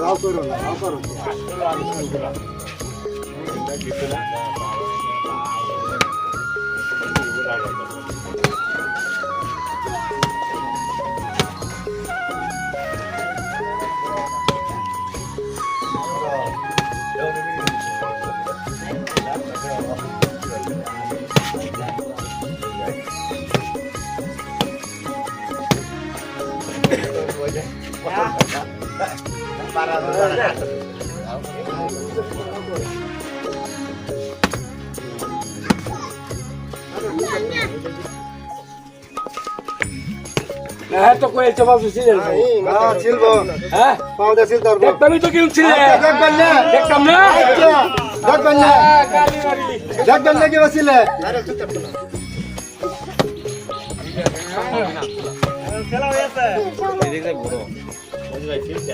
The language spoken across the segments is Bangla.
রাও করো না রাও করো হ্যাঁ তো কই চাপাল ছিলেন হ্যাঁ ছিলবো হ্যাঁ পাউডা ছিল তারপর দেখতামই তো কেউ ছিলে দেখবেন না দেখতাম না দেখবেন না দেখবেন না কি বসিলে খেলা হয়ে আছে এদিকে বড় বুঝি ভাই ঠিক আছে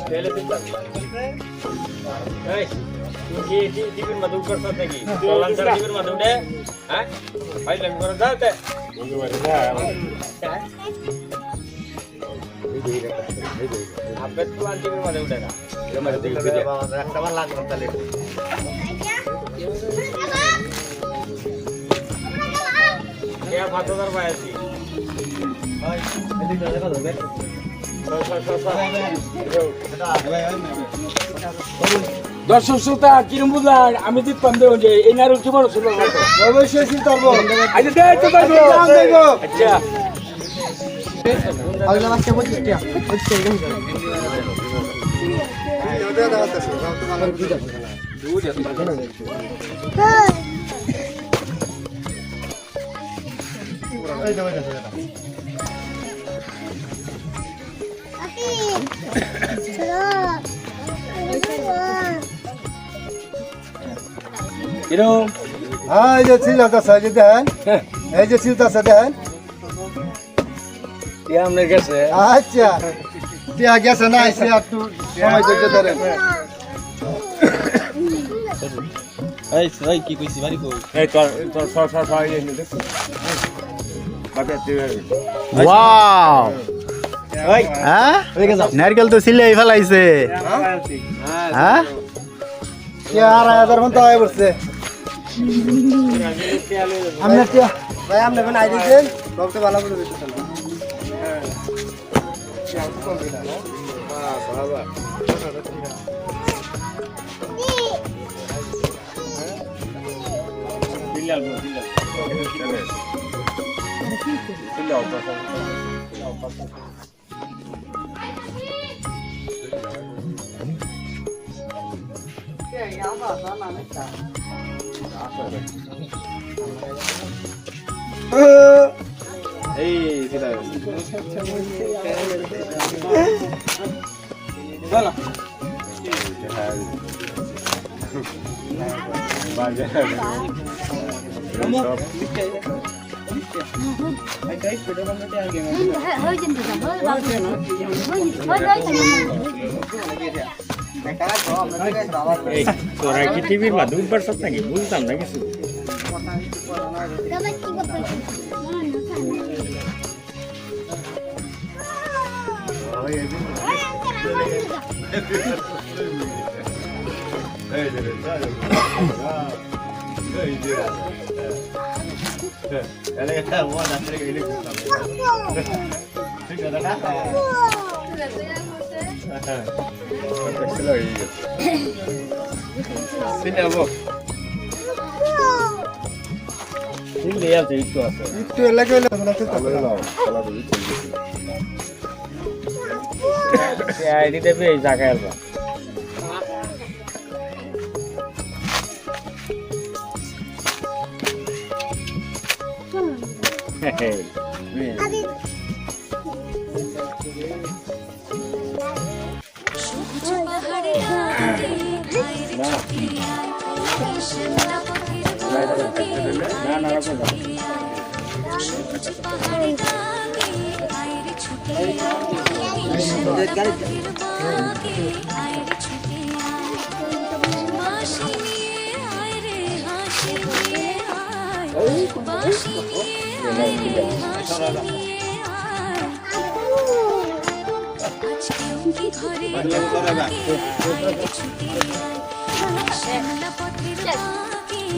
তেলে ঠিক আছে এই তুই কি টিভির মধ্যে উপর করতে কি চলান স্যার টিভির মধ্যে উঠে হ্যাঁ ভাই লাগি করে যাতে বুঝি ভাই আপনি তো টিভির মধ্যে উঠে না এর মধ্যে দেখতে একটা বার লাগবে তাহলে কে ফাতদার পাইছি ভাই এদিকে দেখা যাবে দর্শক শ্রোতা কিরম বুঝলাম আমি দিত পান্ডে যে এই নারু কি বড় ছিল অবশ্যই ছিল তারপর আচ্ছা দে তো পাইবো আচ্ছা আগে লাস্টে বলছিস কি হচ্ছে কিরম হ্যাঁ এই যে ছিল আছে এই যে দেখেন এই যে ছিল আছে দেখেন কি আমনে গেছে আচ্ছা দিয়া গেছে না এসে একটু সময় ধরে ধরেন এই কি কইছি বাড়ি কই এই তোর সর এই নে দেখো বাবা তুই ওয়াও ওই হ্যাঁ নারকেল তো সিলাই ফেলাইছে হ্যাঁ কে আর 1000 ঘন্টা হয়ে পড়ছে আমরা কি ভাই আপনি কোন আইডি দেন সবচেয়ে ভালো করে দিতে চলো এই সেটা চলো তোরা কি টিভির মাধ্যমে উপর সব নাকি বুঝতাম না কিছু একটু এলাকা হলে আইডি দেবে এই জায়গায় আসবা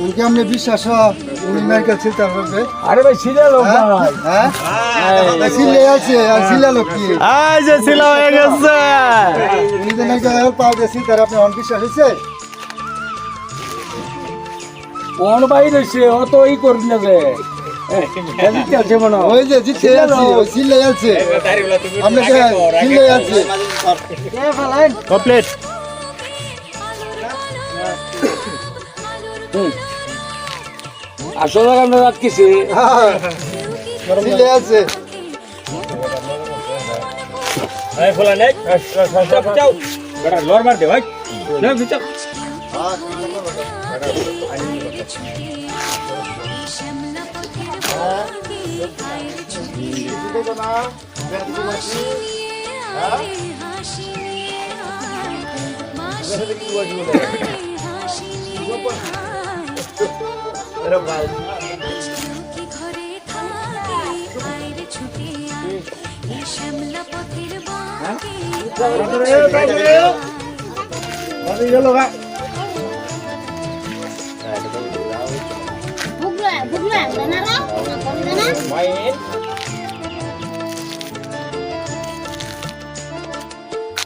উনকে আপনি বিশ্বাস উনি নারকেল ছিলতে পারবে আরে ভাই ছিলা লোক ভাই হ্যাঁ ছিলে আছে আর ছিলা লোক কি এই যে ছিল হয়ে গেছে উনি যে নারকেল পাউডার ছিলতে আপনি অন বিশ্বাস হয়েছে কোন ভাই রয়েছে ও তো ই করবি না যে এদিকে আছে মনে হয়। ওই যে জিতে আছে ওই ছিলে আছে আপনি ছিলে আছে কমপ্লিট আসলে আমরা রাত কিছু ছিলে আছে এই খোলা নেই যাও বেটা লর মার দে ভাই না বিচার মাইন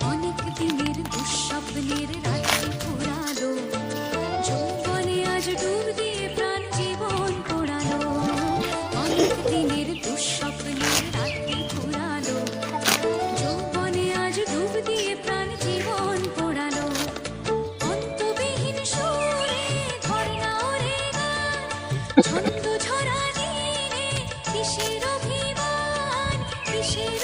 অনেক দিনের দুঃস্বপ্নের রাত্রি পুরালো যৌবনে আজ ডুব দিয়ে প্রাণ জীবন পোড়ালো অনেক দিনের দুঃস্বপ্নের রাত্রি পুরালো যৌবনে আজ ডুব দিয়ে প্রাণ জীবন পোড়ালো অন্তবিহীন সুরে ঝর্ণা ওরে গান ছন্দ ঝরা দিনে কিসের অভিমান কিসের